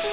Good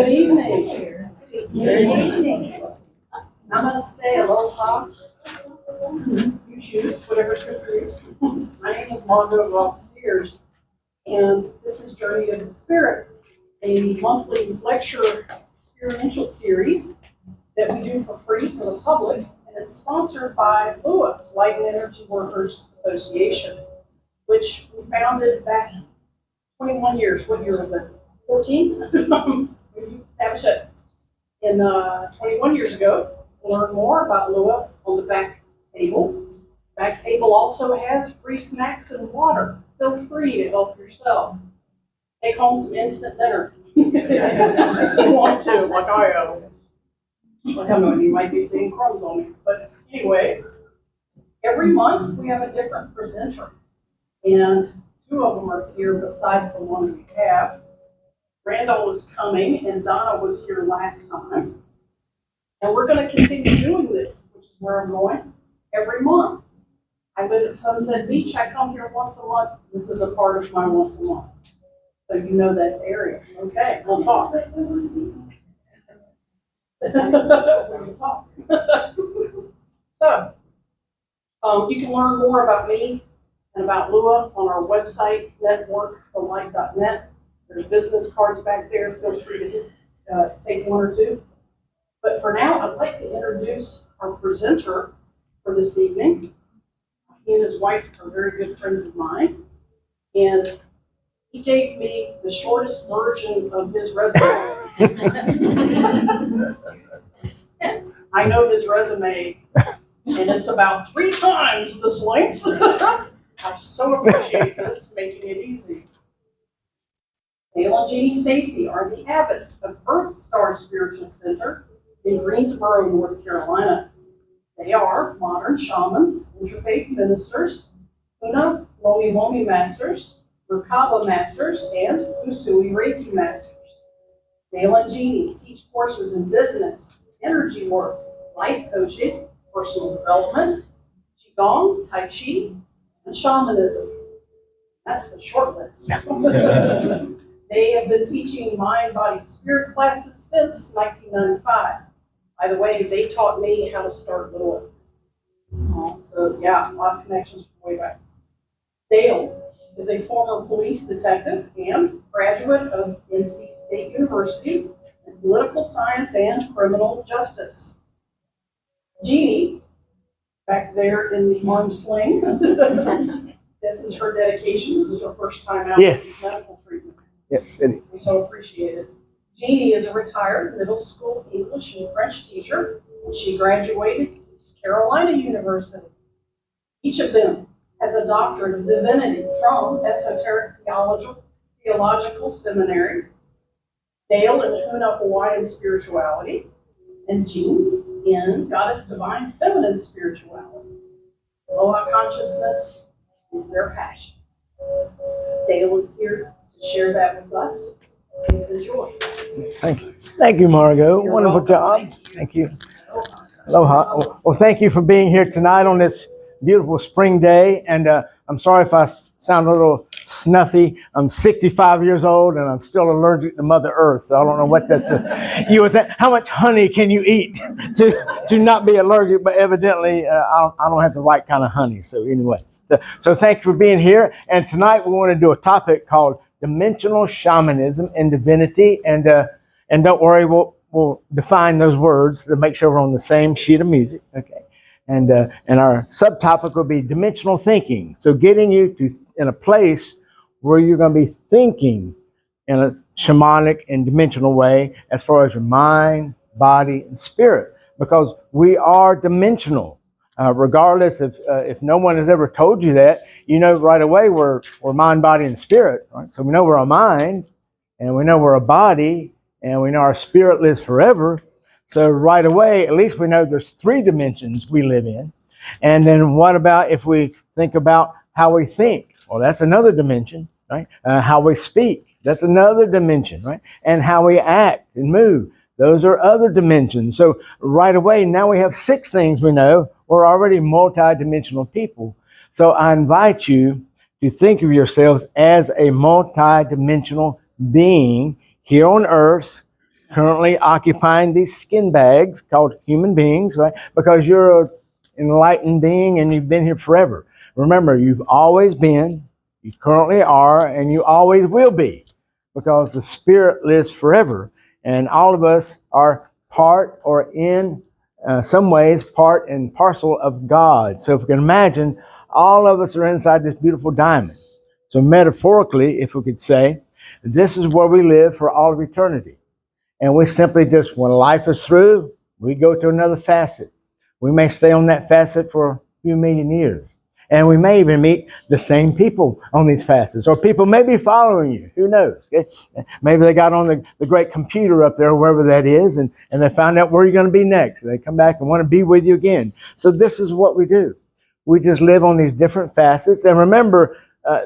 evening. Good evening. Namaste, aloha. You choose whatever's good for you. My name is Margot Ross Sears, and this is Journey of the Spirit, a monthly lecture experiential series that we do for free for the public, and it's sponsored by LEWA, Light and Energy Workers Association, which we founded back 21 years. What year was it? 14? We established it in 21 years ago. Learn more about LEWA on the back table. Back table also has free snacks and water. Feel free to help yourself. Take home some instant dinner if you want to, like I am. Well, hell no, you might be seeing crumbs on me. But anyway, every month we have a different presenter. And two of them are here besides the one we have. Randall is coming, and Donna was here last time. And we're going to continue doing this, which is where I'm going, every month. I live at Sunset Beach. I come here once a month. This is a part of my once a month. So you know that area. Okay, we'll talk. We'll talk. So, you can learn more about me and about LEWA on our website, networkthelight.net. There's business cards back there. Feel free to take one or two. But for now, I'd like to introduce our presenter for this evening. He and his wife are very good friends of mine. And he gave me the shortest version of his resume. I know his resume, and it's about 3 times this length. I so appreciate this, making it easy. Dale and Jeannie Stacy are the abbots of EarthStar Spiritual Center in Greensboro, North Carolina. They are modern shamans, interfaith ministers, Una Lomi Lomi masters, Merkabas masters, and Usui Reiki masters. Dale and Jeannie teach courses in business, energy work, life coaching, personal development, Qigong, Tai Chi, and shamanism. That's the short list. They have been teaching mind, body, spirit classes since 1995. By the way, they taught me how to start LEWA. So yeah, a lot of connections from way back. Dale is a former police detective and graduate of NC State University in political science and criminal justice. Jeannie, back there in the arm sling, this is her dedication. This is her first time out of medical treatment. Yes, it is. We so appreciate it. Jeannie is a retired middle school English and French teacher. She graduated from East Carolina University. Each of them has a doctorate of divinity from Esoteric Theological Seminary. Dale in Huna Hawaiian spirituality, and Jean in Goddess Divine Feminine spirituality. Aloha consciousness is their passion. Dale is here to share that with us. Please enjoy. Thank you. Thank you, Margot. You're Wonderful welcome. job. Thank you. Aloha. Well, thank you for being here tonight on this beautiful spring day. And I'm sorry if I sound a little snuffy. I'm 65 years old and I'm still allergic to Mother Earth. So I don't know what that's. You would think, how much honey can you eat to not be allergic? But evidently, I don't have the right kind of honey. So anyway, so thank you for being here. And tonight we want to do a topic called Dimensional Shamanism and Divinity. And don't worry, we'll define those words to make sure we're on the same sheet of music. Okay. And our subtopic will be dimensional thinking. So getting you to in a place where you're going to be thinking in a shamanic and dimensional way as far as your mind, body, and spirit, because we are dimensional. Regardless if no one has ever told you that, you know right away we're mind, body, and spirit. Right? So we know we're a mind, and we know we're a body, and we know our spirit lives forever. So right away, at least we know there's 3 dimensions we live in. And then what about if we think about how we think? Well, that's another dimension, right? How we speak, that's another dimension, right? And how we act and move, those are other dimensions. So right away, now we have 6 things we know. We're already multi-dimensional people. So I invite you to think of yourselves as a multi-dimensional being here on earth, currently occupying these skin bags called human beings, right? Because you're an enlightened being and you've been here forever. Remember, you've always been, you currently are, and you always will be, because the spirit lives forever. And all of us are part, or in some ways, part and parcel of God. So if you can imagine, all of us are inside this beautiful diamond. So metaphorically, if we could say, this is where we live for all of eternity. And we simply just, when life is through, we go to another facet. We may stay on that facet for a few million years. And we may even meet the same people on these facets. Or people may be following you. Who knows? Okay? Maybe they got on the great computer up there, wherever that is, and they found out where you're going to be next. They come back and want to be with you again. So this is what we do. We just live on these different facets. And remember,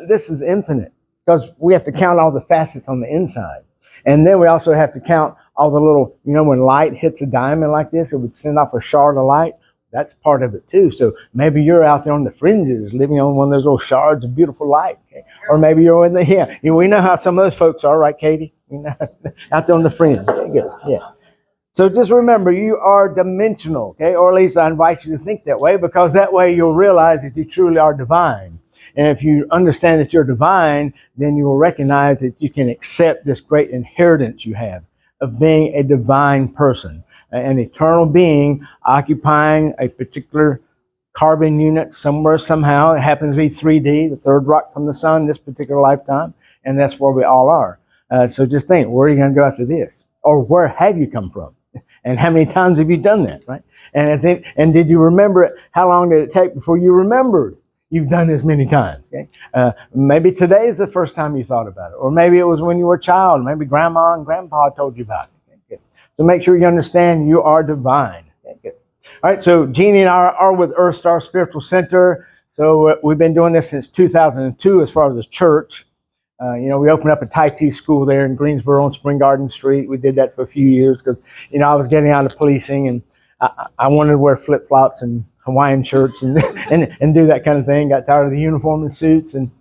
this is infinite, because we have to count all the facets on the inside. And then we also have to count all the little, when light hits a diamond like this, it would send off a shard of light. That's part of it too. So maybe you're out there on the fringes, living on one of those little shards of beautiful light. Okay? Or maybe you're in we know how some of those folks are, right, Katie? Out there on the fringe. Okay, good. Yeah. So just remember, you are dimensional, okay? Or at least I invite you to think that way, because that way you'll realize that you truly are divine. And if you understand that you're divine, then you will recognize that you can accept this great inheritance you have of being a divine person, an eternal being occupying a particular carbon unit somewhere, somehow. It happens to be 3D, the third rock from the sun, this particular lifetime, and that's where we all are. So just think, where are you going to go after this? Or where have you come from? And how many times have you done that, right? And did you remember it? How long did it take before you remembered you've done this many times? Okay? Maybe today is the first time you thought about it. Or maybe it was when you were a child. Maybe grandma and grandpa told you about it. Okay? So make sure you understand you are divine. Okay? All right, so Jeannie and I are with EarthStar Spiritual Center. So we've been doing this since 2002 as far as the church. We opened up a Tai Chi school there in Greensboro on Spring Garden Street. We did that for a few years because, I was getting out of policing, and I wanted to wear flip-flops and Hawaiian shirts and do that kind of thing. Got tired of the uniform and suits. And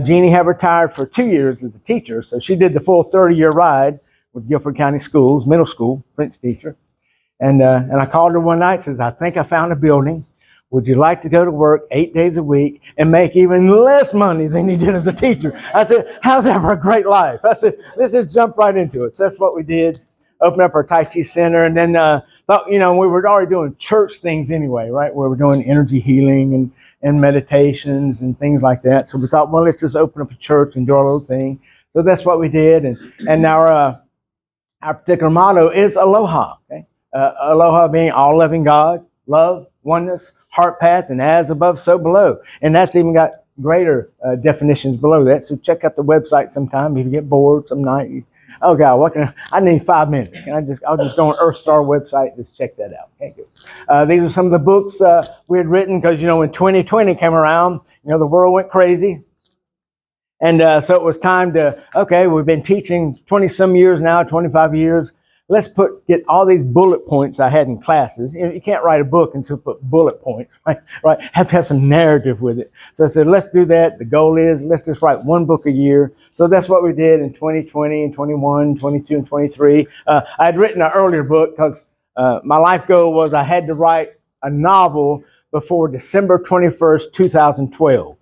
Jeannie had retired for 2 years as a teacher. So she did the full 30-year ride with Guilford County Schools, middle school, French teacher. And I called her one night and says, I think I found a building. Would you like to go to work 8 days a week and make even less money than you did as a teacher? I said, how's that for a great life? I said, let's just jump right into it. So that's what we did. Opened up our Tai Chi center, and then thought, we were already doing church things anyway, right? We were doing energy healing and meditations and things like that. So we thought, well, let's just open up a church and do our little thing. So that's what we did. And our particular motto is Aloha. Okay? Aloha being all loving God, love, oneness, heart path, and as above, so below. And that's even got greater definitions below that. So check out the website sometime. If you get bored some night, oh God, I need 5 minutes. I'll just go on EarthStar website and just check that out. Okay, good. These are some of the books we had written because, when 2020 came around, the world went crazy. And so it was time to, okay, we've been teaching 20 some years now, 25 years. Let's get all these bullet points I had in classes. You can't write a book until you put bullet points, right? Have to have some narrative with it. So I said, let's do that. The goal is, let's just write one book a year. So that's what we did in 2020 and 21, 22, and 23. I had written an earlier book because my life goal was I had to write a novel before December 21st, 2012.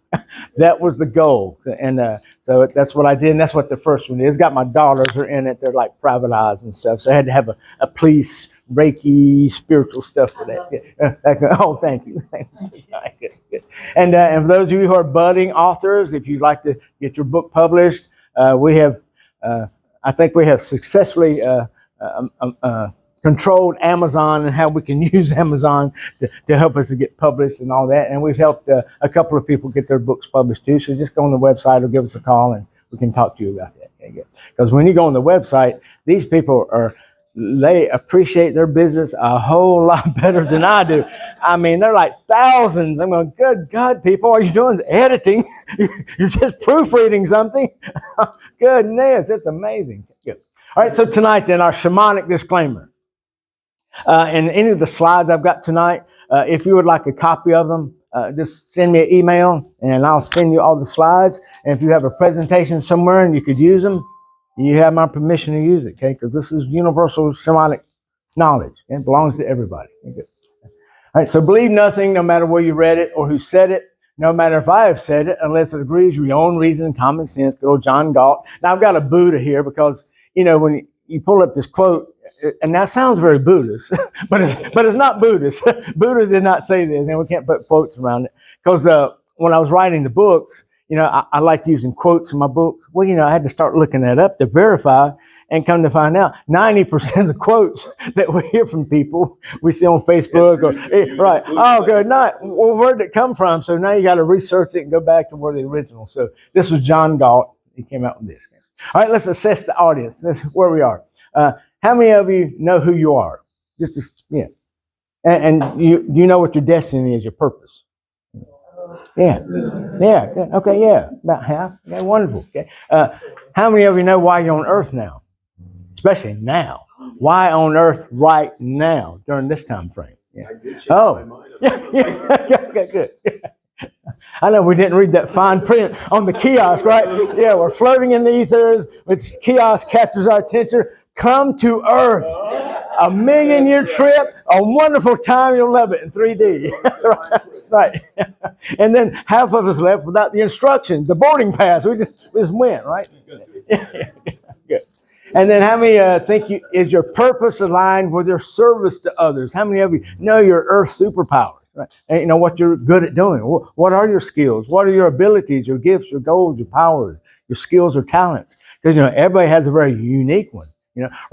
That was the goal. And so that's what I did. And that's what the first one is. It's got my daughters are in it. They're like private eyes and stuff. So I had to have a police Reiki, spiritual stuff for that. Oh, thank you. Good, good. And for those of you who are budding authors, if you'd like to get your book published, we have, I think we have successfully controlled Amazon and how we can use Amazon to help us to get published and all that. And we've helped a couple of people get their books published too. So just go on the website or give us a call and we can talk to you about that. Because when you go on the website, these people they appreciate their business a whole lot better than I do. I mean, they're like thousands. I'm going, good God, people, all you're doing is editing. You're just proofreading something. Goodness, it's amazing. Good. All right, so tonight then, our shamanic disclaimer. And any of the slides I've got tonight, if you would like a copy of them, just send me an email and I'll send you all the slides. And if you have a presentation somewhere and you could use them, you have my permission to use it, okay? Because this is universal shamanic knowledge. Okay? It belongs to everybody. Okay? All right, so believe nothing, no matter where you read it or who said it, no matter if I have said it, unless it agrees with your own reason and common sense. Good old John Galt. Now, I've got a Buddha here because, when you pull up this quote, and that sounds very Buddhist, but it's not Buddhist. Buddha did not say this, and we can't put quotes around it. Because when I was writing the books, I like using quotes in my books. Well, I had to start looking that up to verify, and come to find out, 90% of the quotes that we hear from people, we see on Facebook, right? Oh, good night. Well, where did it come from? So now you got to research it and go back to where the original. So this was John Galt. He came out with this. All right, let's assess the audience. That's where we are. How many of you know who you are? Yeah. And you know what your destiny is, your purpose. Yeah. Yeah. Good. Okay. Yeah. About half. Okay. Wonderful. Okay. How many of you know why you're on Earth now? Especially now. Why on Earth right now during this time frame? Yeah. Oh. Yeah. Good. I know we didn't read that fine print on the kiosk, right? Yeah, we're floating in the ethers. Its kiosk captures our attention. Come to Earth. A 1,000,000-year trip, a wonderful time. You'll love it in 3D. Right. And then half of us left without the instructions, the boarding pass. We just went, right? Good. And then how many think is your purpose aligned with your service to others? How many of you know your Earth superpowers? Right? And what you're good at doing. What are your skills? What are your abilities, your gifts, your goals, your powers, your skills or talents? Because, everybody has a very unique one,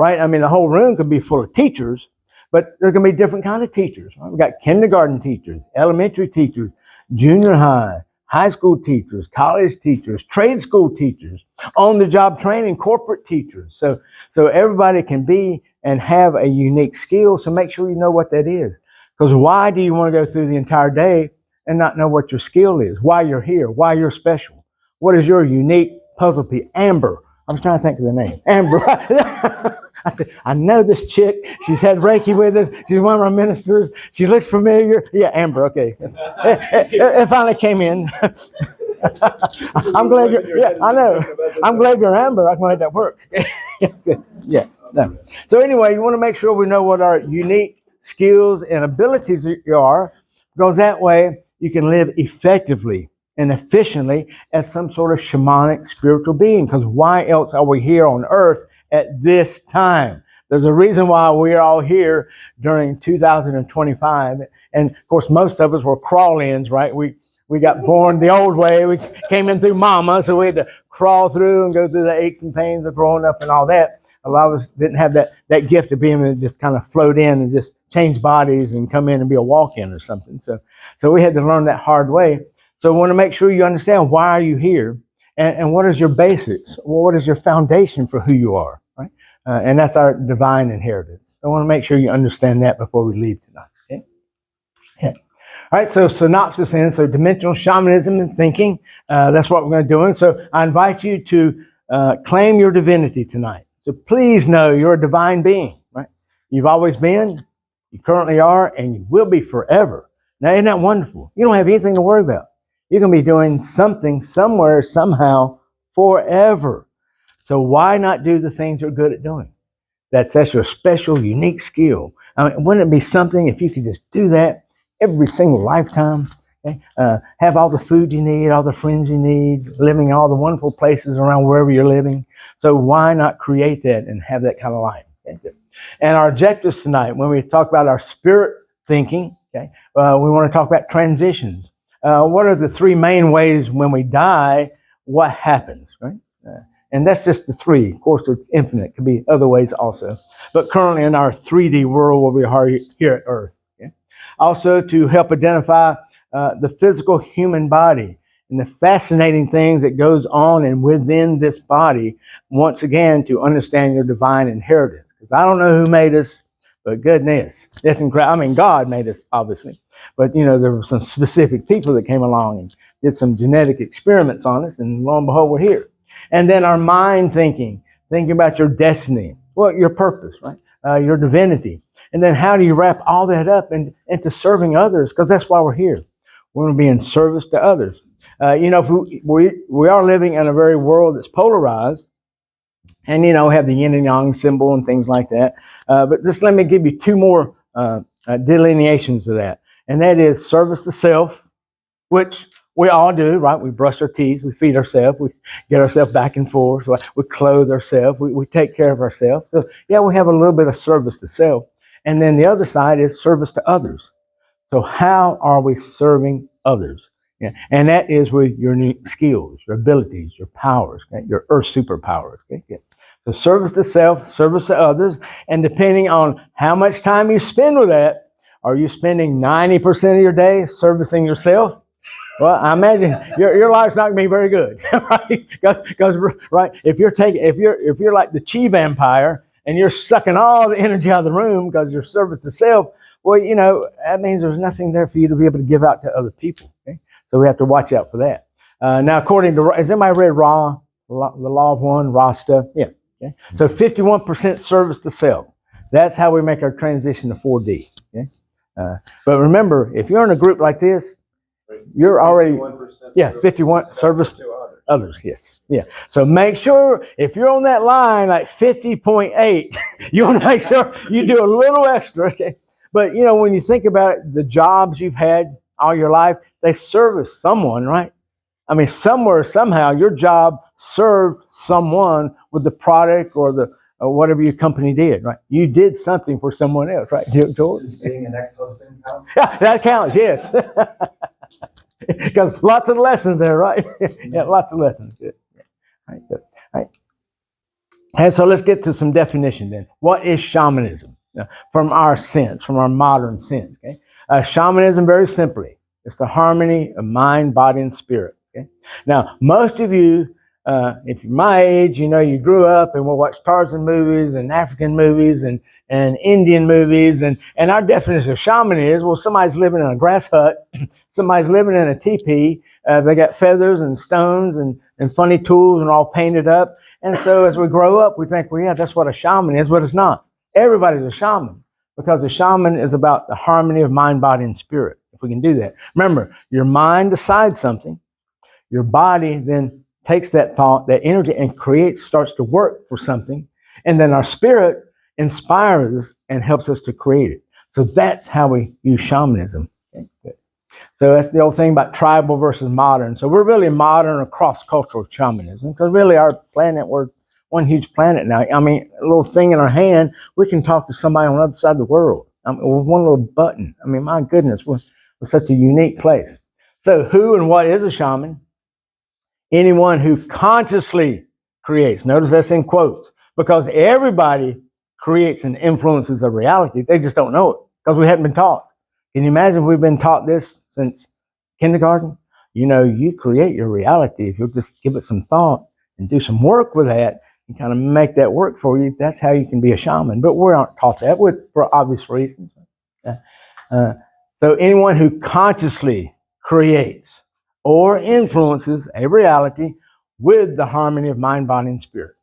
right? I mean, the whole room could be full of teachers, but there can be different kind of teachers. Right? We've got kindergarten teachers, elementary teachers, junior high school teachers, college teachers, trade school teachers, on-the-job training, corporate teachers. So everybody can be and have a unique skill, so make sure you know what that is. Because why do you want to go through the entire day and not know what your skill is? Why you're here? Why you're special? What is your unique puzzle piece? Amber. I was trying to think of the name. Amber. I said, I know this chick. She's had Reiki with us. She's one of our ministers. She looks familiar. Yeah, Amber. Okay. It finally came in. I'm glad you're, yeah, I know. I'm glad you're Amber. I can make that work. Yeah. No. So anyway, you want to make sure we know what our unique skills and abilities you are, because that way you can live effectively and efficiently as some sort of shamanic spiritual being. Because why else are we here on Earth at this time? There's a reason why we're all here during 2025. And of course, most of us were crawl-ins, right? We got born the old way. We came in through mama, so we had to crawl through and go through the aches and pains of growing up and all that. A lot of us didn't have that gift of being able to just kind of float in and just change bodies and come in and be a walk-in or something. So we had to learn that hard way. So we want to make sure you understand why are you here and what is your basics? What is your foundation for who you are, right? And that's our divine inheritance. So I want to make sure you understand that before we leave tonight. Okay? Yeah. All right, so synopsis then. So dimensional shamanism and thinking, that's what we're going to do. And so I invite you to claim your divinity tonight. So please know you're a divine being, right? You've always been, you currently are, and you will be forever. Now, isn't that wonderful? You don't have anything to worry about. You're going to be doing something, somewhere, somehow, forever. So why not do the things you're good at doing? That's your special, unique skill. I mean, wouldn't it be something if you could just do that every single lifetime? Okay? Have all the food you need, all the friends you need, living in all the wonderful places around wherever you're living. So why not create that and have that kind of life? Okay? And our objectives tonight, when we talk about our spirit thinking, okay, we want to talk about transitions. What are the three main ways when we die, what happens, right? And that's just the three. Of course, it's infinite. It could be other ways also. But currently in our 3D world where we are here at Earth. Okay? Also to help identify the physical human body and the fascinating things that goes on and within this body, once again, to understand your divine inheritance. Because I don't know who made us, but goodness, that's incredible. I mean, God made us, obviously. But, you know, there were some specific people that came along and did some genetic experiments on us, and lo and behold, we're here. And then our mind thinking about your destiny, well, your purpose, right? Your divinity. And then how do you wrap all that up into serving others? Because that's why we're here. We want to be in service to others. You know, we are living in a very world that's polarized, and, you know, have the yin and yang symbol and things like that. But just let me give you two more delineations of that. And that is service to self, which we all do, right? We brush our teeth, we feed ourselves, we get ourselves back and forth, so we clothe ourselves, we take care of ourselves. So, yeah, we have a little bit of service to self. And then the other side is service to others. So how are we serving others? Yeah. And that is with your unique skills, your abilities, your powers, okay? Your earth superpowers. Okay? Yeah. So service to self, service to others, and depending on how much time you spend with that, are you spending 90% of your day servicing yourself? Well, I imagine your life's not going to be very good, right? Because right, if you're like the chi vampire and you're sucking all the energy out of the room because you're service to self, well, you know, that means there's nothing there for you to be able to give out to other people. Okay? So we have to watch out for that. Now, according to, has anybody read Ra, the Law of One, Rasta? Yeah. Okay. So 51% service to self. That's how we make our transition to 4D. Okay. But remember, if you're in a group like this, you're already, 51 service to others. Yes. Yeah. So make sure if you're on that line, like 50.8, you want to make sure you do a little extra. Okay. But, you know, when you think about it, the jobs you've had all your life, they service someone, right? I mean, somewhere, somehow, your job served someone with the product or the whatever your company did, right? You did something for someone else, right, George? Does being an ex-husband count? Yeah, that counts, yes. Because lots of lessons there, right? Yeah, lots of lessons. Good. All right, good. All right. And so let's get to some definition then. What is shamanism? From our sense, from our modern sense. Okay? Shamanism, very simply, it's the harmony of mind, body, and spirit. Okay? Now, most of you, if you're my age, you know, you grew up and we'll watch Tarzan movies and African movies and Indian movies. And our definition of shaman is, well, somebody's living in a grass hut, somebody's living in a teepee, they got feathers and stones and funny tools and all painted up. And so as we grow up, we think, well, yeah, that's what a shaman is, but it's not. Everybody's a shaman because the shaman is about the harmony of mind, body, and spirit. If we can do that. Remember, your mind decides something. Your body then takes that thought, that energy, and starts to work for something. And then our spirit inspires and helps us to create it. So that's how we use shamanism. Okay, good. So that's the old thing about tribal versus modern. So we're really modern or cross-cultural shamanism because really our planet, we're one huge planet now. I mean, a little thing in our hand, we can talk to somebody on the other side of the world. I mean, with one little button. I mean, my goodness, we're such a unique place. So who and what is a shaman? Anyone who consciously creates. Notice that's in quotes. Because everybody creates and influences a reality. They just don't know it because we haven't been taught. Can you imagine if we've been taught this since kindergarten? You know, you create your reality if you'll just give it some thought and do some work with that and kind of make that work for you. That's how you can be a shaman. But we aren't taught that for obvious reasons. So anyone who consciously creates or influences a reality with the harmony of mind, body, and spirit.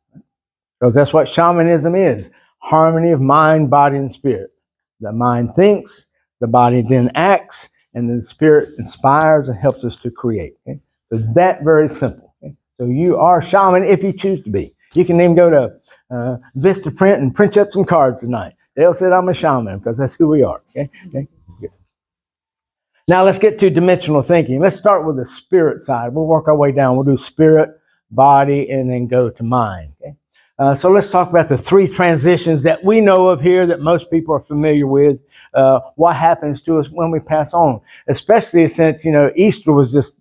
Because that's what shamanism is. Harmony of mind, body, and spirit. The mind thinks, the body then acts, and the spirit inspires and helps us to create. Okay? So that's very simple. Okay? So you are shaman if you choose to be. You can even go to Vista Print and print up some cards tonight. They'll say I'm a shaman because that's who we are. Okay? Okay? Good. Now let's get to dimensional thinking. Let's start with the spirit side. We'll work our way down. We'll do spirit, body, and then go to mind. Okay? So let's talk about the three transitions that we know of here that most people are familiar with. What happens to us when we pass on, especially since, Easter was just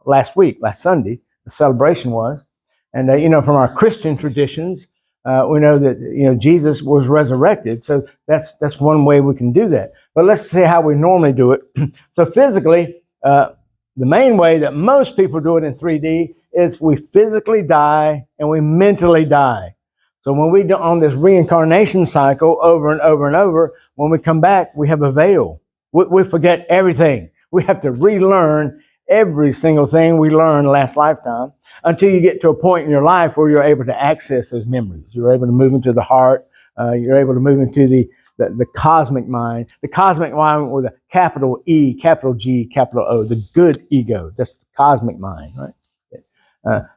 last Sunday, the celebration was. And, from our Christian traditions, we know that, Jesus was resurrected. So that's one way we can do that. But let's see how we normally do it. So physically, the main way that most people do it in 3D is we physically die and we mentally die. So when we do on this reincarnation cycle over and over and over, when we come back, we have a veil. We forget everything. We have to relearn every single thing we learned last lifetime until you get to a point in your life where you're able to access those memories. You're able to move into the heart. You're able to move into the cosmic mind. The cosmic mind with a capital E, capital G, capital O, the good ego. That's the cosmic mind, right?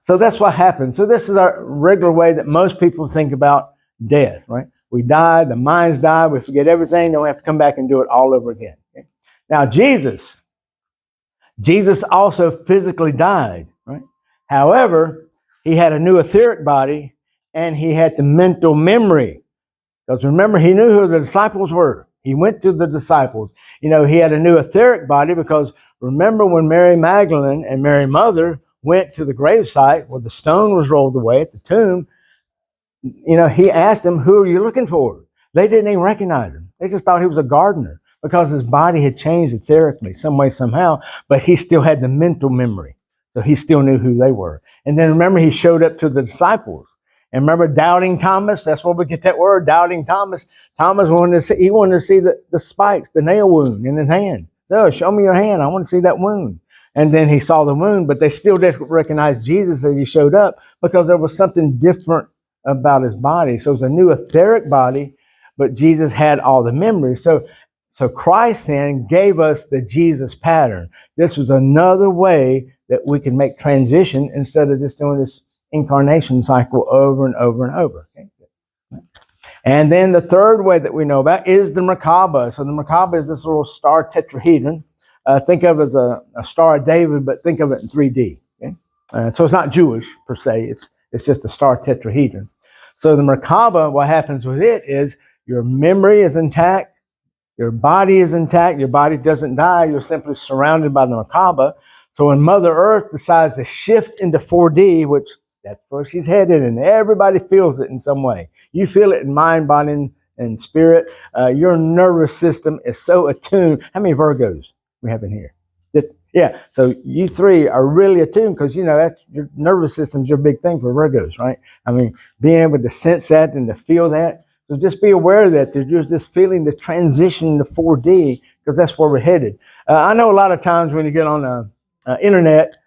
So that's what happens. So this is our regular way that most people think about death, right? We die, the minds die, we forget everything, then we have to come back and do it all over again. Okay? Now, Jesus also physically died, right? However, he had a new etheric body and he had the mental memory. Because remember, he knew who the disciples were. He went to the disciples. He had a new etheric body because remember when Mary Magdalene and Mary Mother went to the gravesite where the stone was rolled away at the tomb, he asked them, who are you looking for? They didn't even recognize him. They just thought he was a gardener because his body had changed etherically some way, somehow, but he still had the mental memory. So he still knew who they were. And then remember, he showed up to the disciples. And remember doubting Thomas? That's where we get that word, doubting Thomas. Thomas wanted to see the spikes, the nail wound in his hand. So show me your hand. I want to see that wound. And then he saw the wound, but they still didn't recognize Jesus as he showed up because there was something different about his body. So it was a new etheric body, but Jesus had all the memories. So Christ then gave us the Jesus pattern. This was another way that we can make transition instead of just doing this incarnation cycle over and over and over. Okay? And then the third way that we know about is the Merkaba. So the Merkaba is this little star tetrahedron. Think of it as a Star of David, but think of it in 3D. Okay? So it's not Jewish per se. It's just a star tetrahedron. So the Merkaba, what happens with it is your memory is intact, your body is intact, your body doesn't die. You're simply surrounded by the Merkaba. So when Mother Earth decides to shift into 4D, which that's where she's headed, and everybody feels it in some way. You feel it in mind, body, and spirit. Your nervous system is so attuned. How many Virgos we have in here? Yeah, so you three are really attuned because, that's your nervous system's your big thing for Virgos, right? I mean, being able to sense that and to feel that. So just be aware of that. You're just feeling the transition to 4D because that's where we're headed. I know a lot of times when you get on the internet,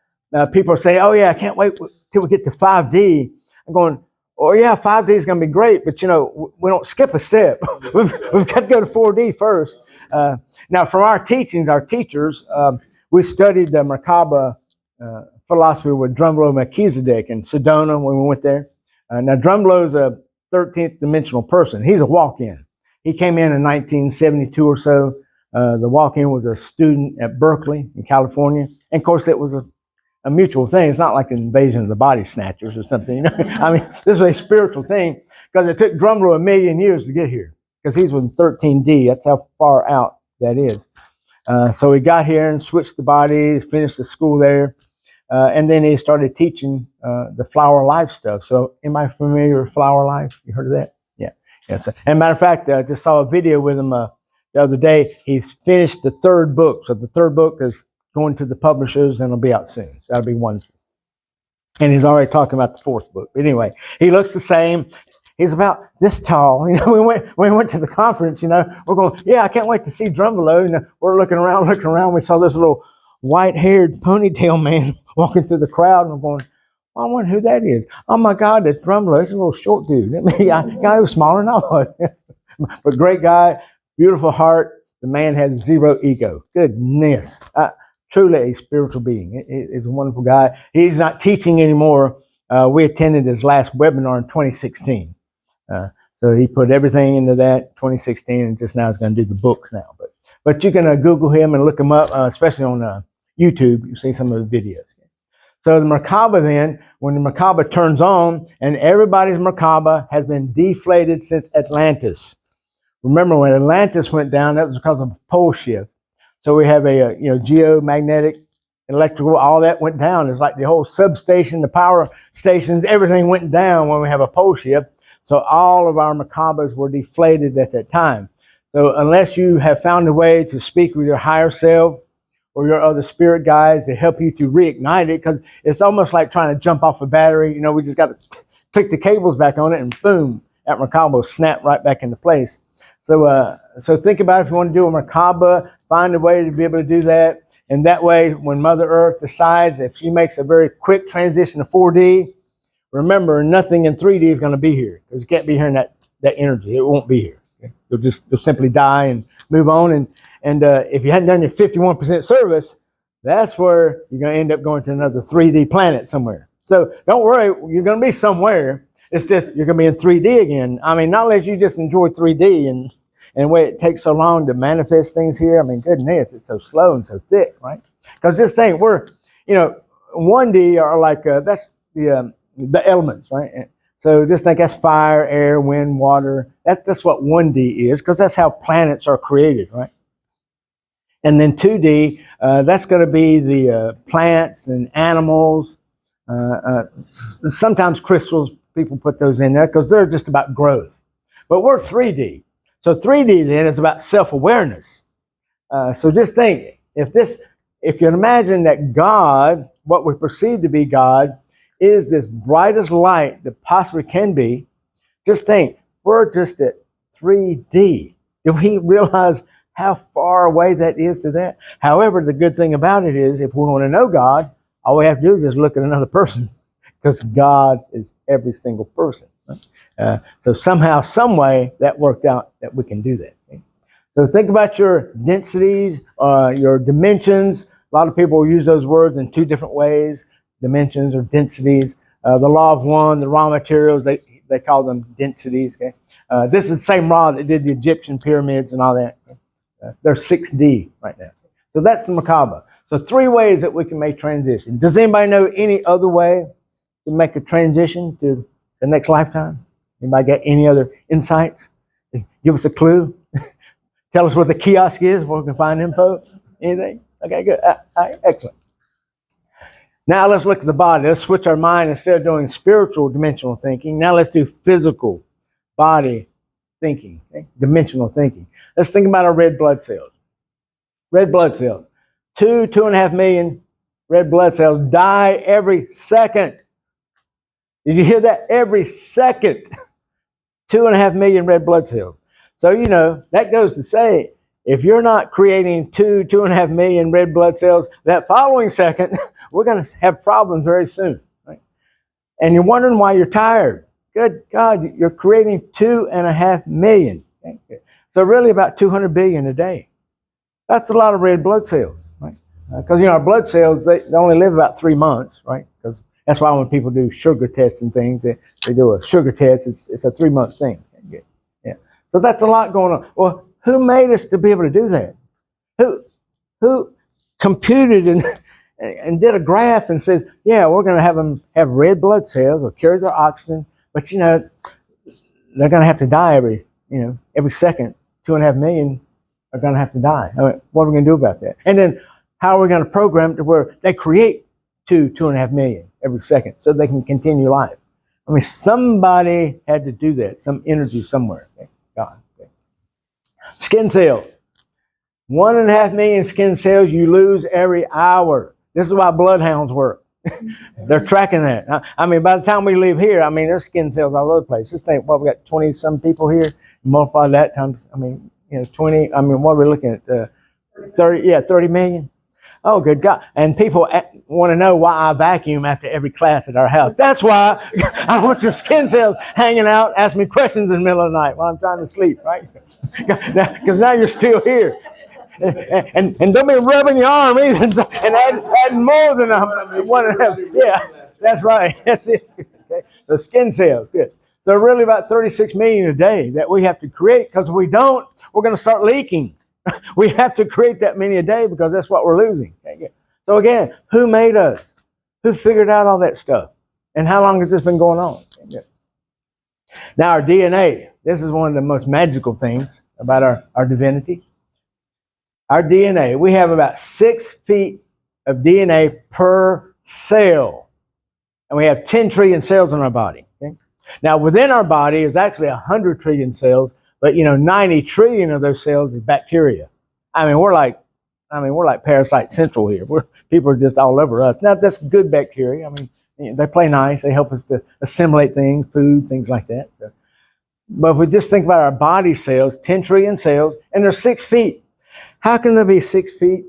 people say, oh, yeah, I can't wait till we get to 5D. I'm going, oh, yeah, 5D is going to be great, but, we don't skip a step. we've got to go to 4D first. Now, from our teachings, our teachers, we studied the Merkaba philosophy with Drumlo Melchizedek in Sedona when we went there. Now, Drumlo is a 13th dimensional person. He's a walk-in. He came in 1972 or so. The walk-in was a student at Berkeley in California. And, of course, it was a mutual thing. It's not like an invasion of the body snatchers or something. I mean, this is a spiritual thing because it took Drumlo 1 million years to get here because he's with 13D. That's how far out that is. So he got here and switched the bodies, finished the school there, and then he started teaching the flower life stuff. So am I familiar with flower life? You heard of that? Yeah. So, and matter of fact, I just saw a video with him the other day. He's finished the third book. So the third book is going to the publishers and it'll be out soon. So that'll be wonderful. And he's already talking about the fourth book. But anyway, he looks the same. He's about this tall. We went to the conference, we're going, yeah, I can't wait to see Drumlo. We're looking around. We saw this little white-haired ponytail man walking through the crowd. And we're going, I wonder who that is. Oh, my God, that's Drumlo. It's a little short dude. Guy who's smaller than I was. But great guy, beautiful heart. The man has zero ego. Goodness. Truly a spiritual being. He's a wonderful guy. He's not teaching anymore. We attended his last webinar in 2016. So he put everything into that 2016 and just now is going to do the books now. But you can Google him and look him up, especially on YouTube. You see some of the videos. So the Merkaba then, when the Merkaba turns on, and everybody's Merkaba has been deflated since Atlantis. Remember, when Atlantis went down, that was because of a pole shift. So we have a geomagnetic, electrical, all that went down. It's like the whole substation, the power stations, everything went down when we have a pole shift. So all of our Merkabas were deflated at that time. So unless you have found a way to speak with your higher self or your other spirit guides to help you to reignite it, because it's almost like trying to jump off a battery. We just got to click the cables back on it and boom, that Merkaba will snap right back into place. So think about if you want to do a Merkaba, find a way to be able to do that. And that way, when Mother Earth decides, if she makes a very quick transition to 4D, remember, nothing in 3D is going to be here, because you can't be here in that energy. It won't be here. Okay? You'll simply die and move on. And if you hadn't done your 51% service, that's where you're going to end up going to another 3D planet somewhere. So don't worry, you're going to be somewhere. It's just you're going to be in 3D again. I mean, not unless you just enjoy 3D and the way it takes so long to manifest things here. I mean, goodness, it's so slow and so thick, right? Because just think, we're, 1D are like, that's the elements, right? So just think that's fire, air, wind, water. That's what 1D is, because that's how planets are created, right? And then 2D, that's going to be the plants and animals. Sometimes crystals, people put those in there because they're just about growth. But we're 3D. So 3D then is about self-awareness. So just think, if you can imagine that God, what we perceive to be God, is this brightest light that possibly can be, just think, we're just at 3D. Do we realize how far away that is to that? However, the good thing about it is, if we want to know God, all we have to do is just look at another person, because God is every single person. Right? So somehow, some way, that worked out that we can do that. Okay? So think about your densities, your dimensions. A lot of people use those words in two different ways, dimensions or densities. The law of one, the raw materials, they call them densities. Okay? This is the same law that did the Egyptian pyramids and all that. They're 6D right now. So that's the Merkaba. So 3 ways that we can make transition. Does anybody know any other way to make a transition to the next lifetime? Anybody got any other insights? Give us a clue. Tell us where the kiosk is, where we can find info. Anything? Okay, good. Excellent. Now let's look at the body. Let's switch our mind. Instead of doing spiritual dimensional thinking, now let's do physical body thinking, okay? Dimensional thinking. Let's think about our red blood cells. Red blood cells. 2.5 million red blood cells die every second. Did you hear that? Every second. 2.5 million red blood cells. So, that goes to say, if you're not creating 2.5 million red blood cells that following second, we're going to have problems very soon. Right? And you're wondering why you're tired. Good God, you're creating 2.5 million. Okay? So really about 200 billion a day. That's a lot of red blood cells, right? Because, our blood cells, they only live about 3 months, right? Because that's why when people do sugar tests and things, they do a sugar test. It's a 3-month thing. Yeah. So that's a lot going on. Well, who made us to be able to do that? Who computed and did a graph and said, yeah, we're going to have them have red blood cells or carry their oxygen, but they're going to have to die every second. 2.5 million are going to have to die. I mean, what are we going to do about that? And then how are we going to program to where they create 2.5 million every second so they can continue life? I mean, somebody had to do that, some energy somewhere. Okay? God. Okay. Skin cells. 1.5 million skin cells you lose every hour. This is why bloodhounds work. They're tracking that. I mean, by the time we leave here, there's skin cells all over the place. Just think, we got 20-some people here. Multiply that times, 20. What are we looking at? 30 million. Oh, good God. And people want to know why I vacuum after every class at our house. That's why I want your skin cells hanging out, ask me questions in the middle of the night while I'm trying to sleep, right? Because now you're still here. And don't be rubbing your arm either and adding more than 1.5. Yeah, that's right. That's it. Okay. So skin cells, good. So really about 36 million a day that we have to create, because if we don't, we're going to start leaking. We have to create that many a day because that's what we're losing. Okay. So again, who made us? Who figured out all that stuff? And how long has this been going on? Now, our DNA, this is one of the most magical things about our divinity. Our DNA, we have about 6 feet of DNA per cell. And we have 10 trillion cells in our body. Okay? Now, within our body is actually 100 trillion cells, but 90 trillion of those cells is bacteria. We're like parasite central here. People are just all over us. Now, that's good bacteria. They play nice. They help us to assimilate things, food, things like that. So, but if we just think about our body cells, 10 trillion cells, and they're 6 feet. How can there be 6 feet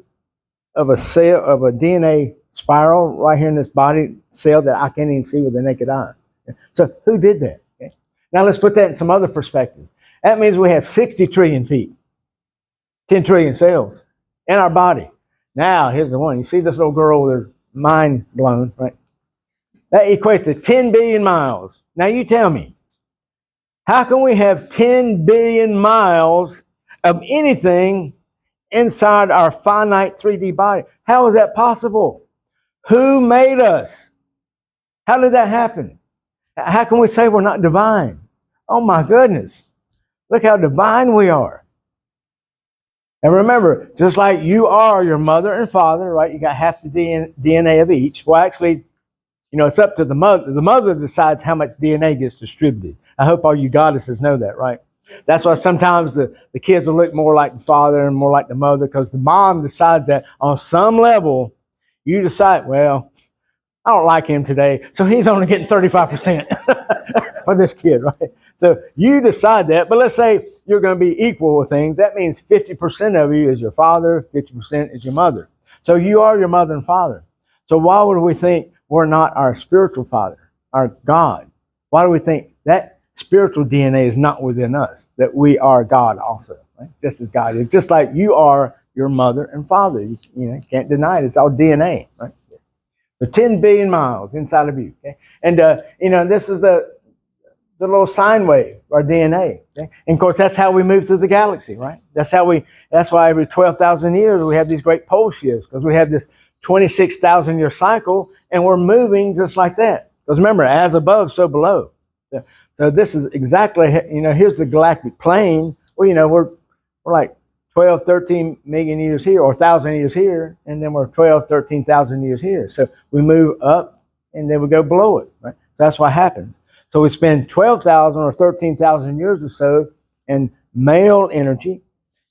of a cell, of a DNA spiral right here in this body cell that I can't even see with the naked eye? So who did that? Okay. Now let's put that in some other perspective. That means we have 60 trillion feet, 10 trillion cells in our body. Now, here's the one. You see this little girl with her mind blown, right? That equates to 10 billion miles. Now you tell me, how can we have 10 billion miles of anything inside our finite 3D body? How is that possible? Who made us? How did that happen? How can we say we're not divine? Oh my goodness. Look how divine we are. And remember, just like you are your mother and father, right? You got half the DNA of each. Well, actually, it's up to the mother. The mother decides how much DNA gets distributed. I hope all you goddesses know that, right? That's why sometimes the kids will look more like the father and more like the mother, because the mom decides that on some level, you decide, well, I don't like him today, so he's only getting 35% for this kid, right? So you decide that, but let's say you're going to be equal with things. That means 50% of you is your father, 50% is your mother. So you are your mother and father. So why would we think we're not our spiritual father, our God? Why do we think that spiritual DNA is not within us, that we are God also, right? Just as God is. Just like you are your mother and father. You can't deny it. It's all DNA, right? So 10 billion miles inside of you. Okay? And, this is the little sine wave, our DNA. Okay? And of course, that's how we move through the galaxy, right? That's why every 12,000 years we have these great pole shifts, because we have this 26,000 year cycle, and we're moving just like that. Because remember, as above, so below. So this is exactly, here's the galactic plane. Well, we're like 12, 13 million years here, or 1,000 years here, and then we're 12, 13,000 years here. So we move up, and then we go below it, right? So that's what happens. So we spend 12,000 or 13,000 years or so in male energy,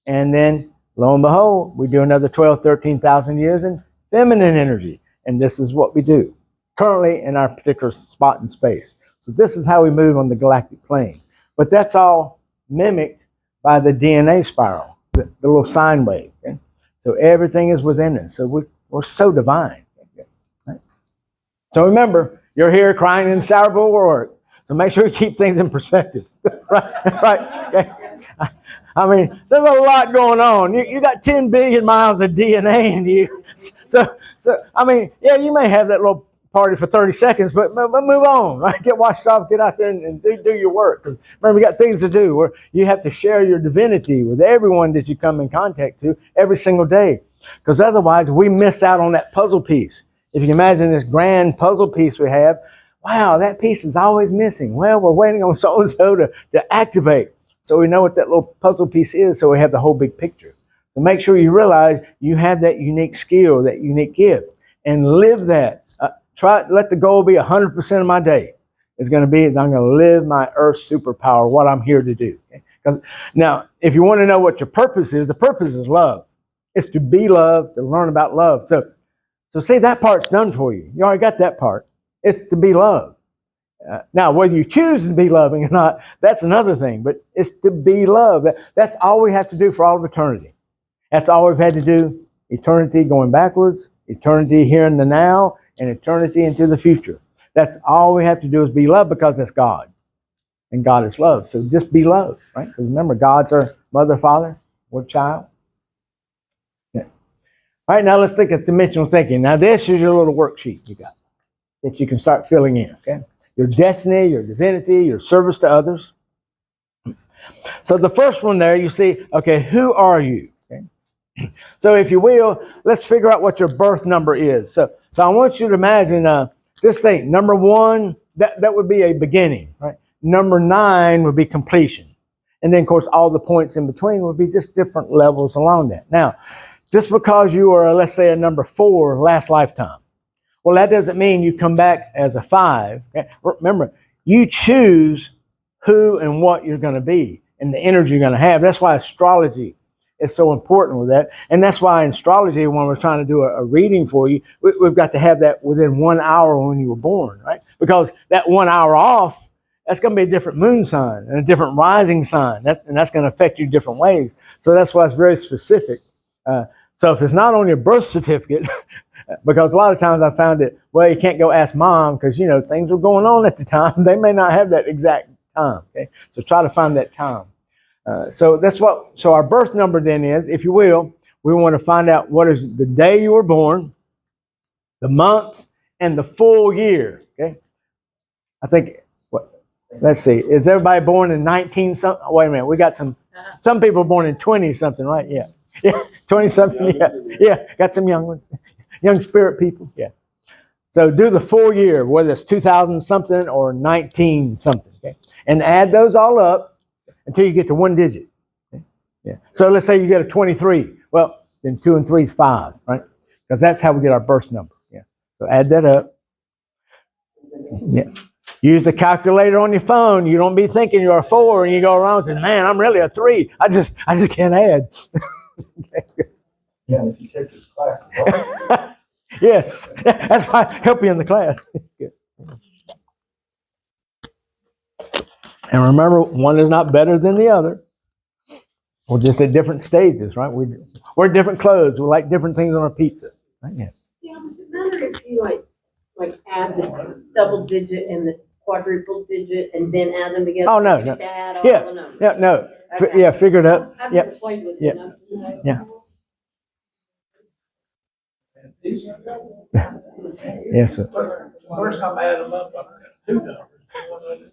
and then, lo and behold, we do another 12, 13,000 years in feminine energy. And this is what we do currently in our particular spot in space. So this is how we move on the galactic plane. But that's all mimicked by the DNA spiral. The little sine wave. Okay? So everything is within us. So we're so divine. Okay? Right? So remember, you're here crying in sourdough work. So make sure you keep things in perspective. right? Okay? There's a lot going on. You got 10 billion miles of DNA in you. So you may have that little party for 30 seconds, but move on, right? Get washed off, get out there and do your work. Remember, you got things to do where you have to share your divinity with everyone that you come in contact to every single day. Because otherwise, we miss out on that puzzle piece. If you can imagine this grand puzzle piece we have, wow, that piece is always missing. Well, we're waiting on so-and-so to activate. So we know what that little puzzle piece is, so we have the whole big picture. So make sure you realize you have that unique skill, that unique gift, and live that. Let the goal be 100% of my day. It's going to be that I'm going to live my earth superpower, what I'm here to do. Okay? Now, if you want to know what your purpose is, the purpose is love. It's to be loved, to learn about love. So see, that part's done for you. You already got that part. It's to be loved. Now, whether you choose to be loving or not, that's another thing. But it's to be loved. That's all we have to do for all of eternity. That's all we've had to do. Eternity going backwards, eternity here in the now, and eternity into the future. That's all we have to do is be loved, because that's God. And God is love. So just be loved, right? Because remember, God's our mother, father, we're child. Yeah. All right, now let's think of dimensional thinking. Now this is your little worksheet you got that you can start filling in, okay? Your destiny, your divinity, your service to others. So the first one there, you see, okay, who are you? Okay? So if you will, let's figure out what your birth number is. So I want you to imagine, just think, number 1, that would be a beginning, right? Number 9 would be completion. And then, of course, all the points in between would be just different levels along that. Now, just because you are, let's say, a number 4 last lifetime, well, that doesn't mean you come back as a 5. Okay? Remember, you choose who and what you're going to be and the energy you're going to have. That's why astrology is so important with that. And that's why in astrology, when we're trying to do a reading for you, we've got to have that within 1 hour when you were born, right? Because that 1 hour off, that's going to be a different moon sign and a different rising sign. And that's going to affect you different ways. So that's why it's very specific. So if it's not on your birth certificate, because a lot of times I found that, well, you can't go ask mom because, you know, things were going on at the time. They may not have that exact time. Okay? So try to find that time. So our birth number then is, if you will, we want to find out what is the day you were born, the month, and the full year. Okay? I think, let's see, is everybody born in 19 something? Wait a minute, we got some people born in 20 something, right? Yeah. Yeah, 20 something, yeah, got some young ones, young spirit people, yeah. So do the full year, whether it's 2000 something or 19 something, okay? And add those all up until you get to 1 digit. Okay? Yeah. So let's say you get a 23. Well, then 2 and 3 is 5, right? Because that's how we get our birth number. Yeah. So add that up. Yeah. Use the calculator on your phone. You don't be thinking you're a 4 and you go around saying, man, I'm really a 3. I just can't add. Yeah, if you take this class. Yes, that's why I help you in the class. And remember, one is not better than the other. We're just at different stages, right? We're different clothes. We like different things on our pizza. Right? Yeah. Yeah, does it matter if you like add the double digit and the quadruple digit and then add them together? Oh, no. Yeah, no. Okay. Yeah, figure it out. I've Yep. been playing with Yep. it. Yeah. Yes, sir. First time I add them up, I got 2 numbers.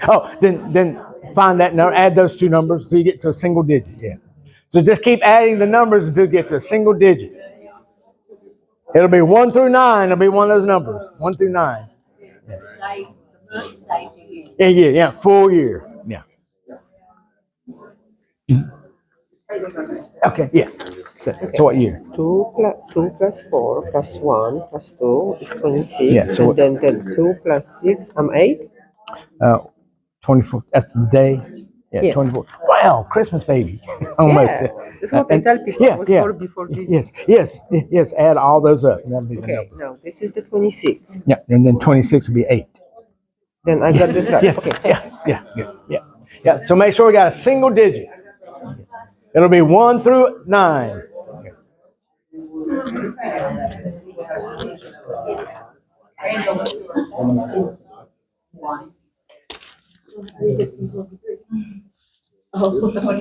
Oh, then find that number, add those 2 numbers until you get to a single digit. Yeah. So just keep adding the numbers until you get to a single digit. It'll be 1 through 9. It'll be one of those numbers. 1 through 9. Yeah, full year. Yeah. Okay, yeah. So what year? 2 plus 4 plus 1 plus 2 is 26. Yeah, so and then 2 plus 6, 8. 24. That's the day. Yeah, Yes. 24. Wow, Christmas baby. Almost. Yeah, that's what I tell people. Yeah, was yeah. born before Jesus. Yes. Add all those up. That'll be the Okay, number. now this is the 26. Yeah, and then 26 will be 8. Then I got this right. Yes. Okay. Yeah. So make sure we got a single digit. It'll be 1 through 9.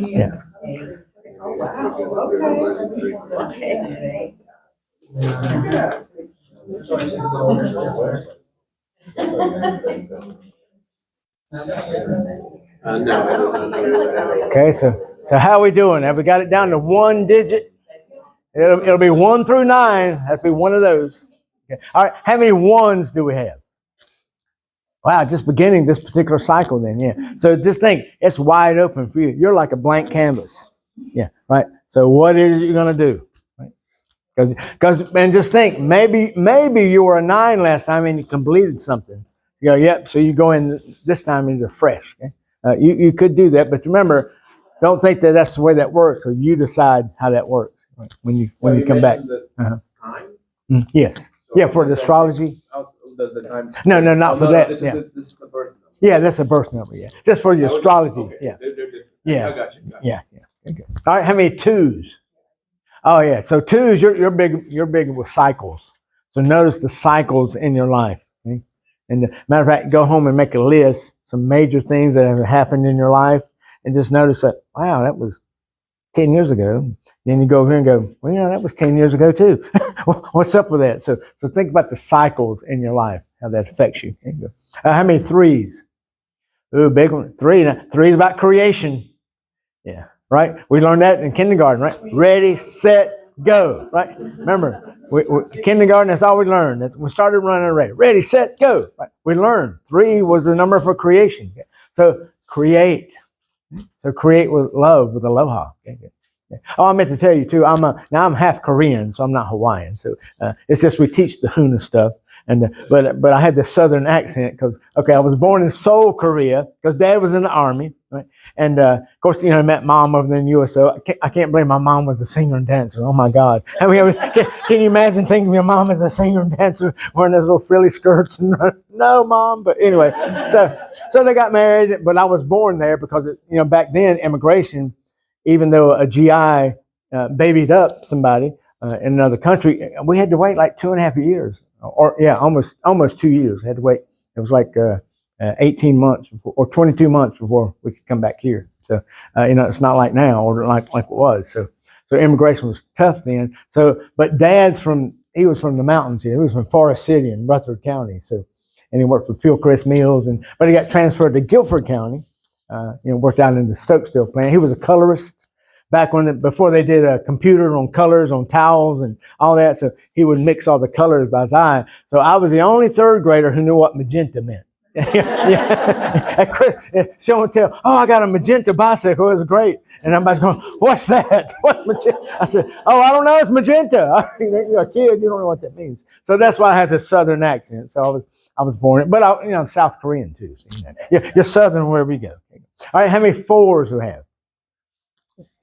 Yeah. Okay, so how are we doing? Have we got it down to 1 digit? It'll be 1 through 9. That'll be one of those. Okay. All right, how many 1s do we have? Wow, just beginning this particular cycle then, yeah. So just think, it's wide open for you. You're like a blank canvas. Yeah, right? So what is it you're going to do? Right? And just think, maybe you were a 9 last time and you completed something. You go, yep, so you go in this time and you're fresh. Okay? You could do that, but remember, don't think that that's the way that works, because you decide how that works right? when you come back. Time? Yes. Yeah, for the astrology. Does the time? No, not for that. This Yeah. is the birth number. Yeah, that's a birth number. Yeah, just for the astrology. Okay. Yeah. They're different. Yeah. I got you. Yeah. Okay. All right. How many 2s? Oh yeah. So 2s, you're big. You're big with cycles. So notice the cycles in your life. Okay? And matter of fact, go home and make a list, some major things that have happened in your life, and just notice that. Wow, that was 10 years ago. Then you go over here and go, well, you know, that was 10 years ago too. What's up with that? So think about the cycles in your life, how that affects you. How many 3s? Ooh, big one. 3. Now, 3 is about creation. Yeah. right? We learned that in kindergarten, right? Ready, set, go, right? Remember, kindergarten, that's all we learned. We started running ready. Ready, set, go. Right? We learned 3 was the number for creation. So create. So create with love, with aloha. Oh, I meant to tell you too. I'm half Korean, so I'm not Hawaiian. So it's just we teach the Huna stuff, but I had this Southern accent because I was born in Seoul, Korea, because Dad was in the Army, right? And of course, I met Mom over there in the U.S. So I can't believe my mom was a singer and dancer. Oh my God! I mean, can you imagine thinking of your mom as a singer and dancer wearing those little frilly skirts? And no, Mom. But anyway, so they got married, but I was born there because back then immigration. Even though a GI babied up somebody in another country, we had to wait like 2.5 years, almost 2 years. Had to wait. It was like 18 months or 22 months before we could come back here. So it's not like now or like it was. So immigration was tough then. So, but Dad's he was from the mountains here. He was from Forest City in Rutherford County. So, and he worked for Fieldcrest Mills, but he got transferred to Guilford County. Worked out in the Stoke Steel plant. He was a colorist back before they did a computer on colors on towels and all that. So he would mix all the colors by his eye. So I was the only 3rd grader who knew what magenta meant. Show and tell. Oh, I got a magenta bicycle. It was great. And everybody's going, "What's that? What's magenta?" I said, "Oh, I don't know. It's magenta." You're a kid. You don't know what that means. So that's why I had this Southern accent. So I was born, but I'm South Korean too. So, you're Southern wherever you go. All right, how many 4s do we have?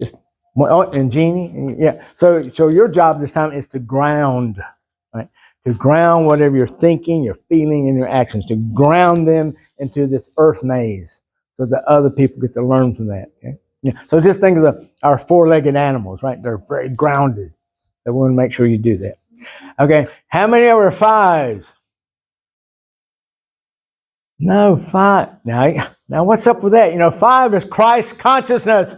Just and Jeannie, yeah. So your job this time is to ground, right? To ground whatever you're thinking, your feeling, and your actions. To ground them into this earth maze, so that other people get to learn from that. Okay? Yeah. So just think of our 4-legged animals, right? They're very grounded. So we want to make sure you do that. Okay. How many of our 5s? No, 5. Now what's up with that? 5 is Christ consciousness.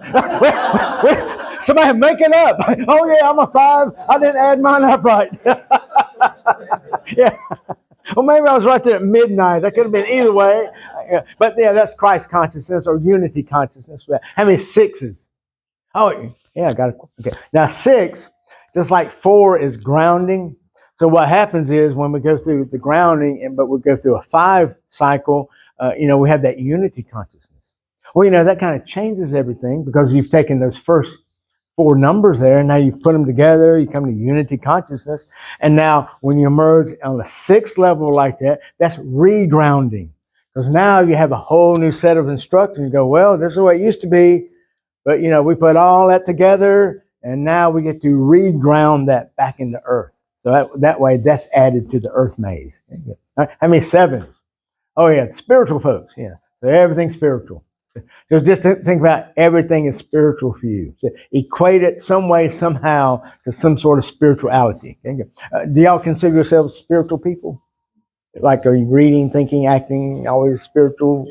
Somebody make it up. Oh yeah, I'm a 5. I didn't add mine up right. Yeah. Well, maybe I was right there at midnight. That could have been either way. But yeah, that's Christ consciousness or unity consciousness. How many 6s? Oh yeah, I got it. Okay. Now 6, just like 4 is grounding. So what happens is when we go through the grounding, but we go through a 5 cycle, we have that unity consciousness. Well, that kind of changes everything because you've taken those first 4 numbers there, and now you've put them together, you come to unity consciousness. And now when you emerge on a 6th level like that, that's regrounding. Because now you have a whole new set of instructions. You go, well, this is what it used to be, but we put all that together, and now we get to reground that back into earth. So that way, that's added to the earth maze. How many 7s? Oh yeah, spiritual folks. Yeah, so everything's spiritual. So just think about everything is spiritual for you. So equate it some way, somehow, to some sort of spirituality. Okay? Do y'all consider yourselves spiritual people? Like, are you reading, thinking, acting, always spiritual,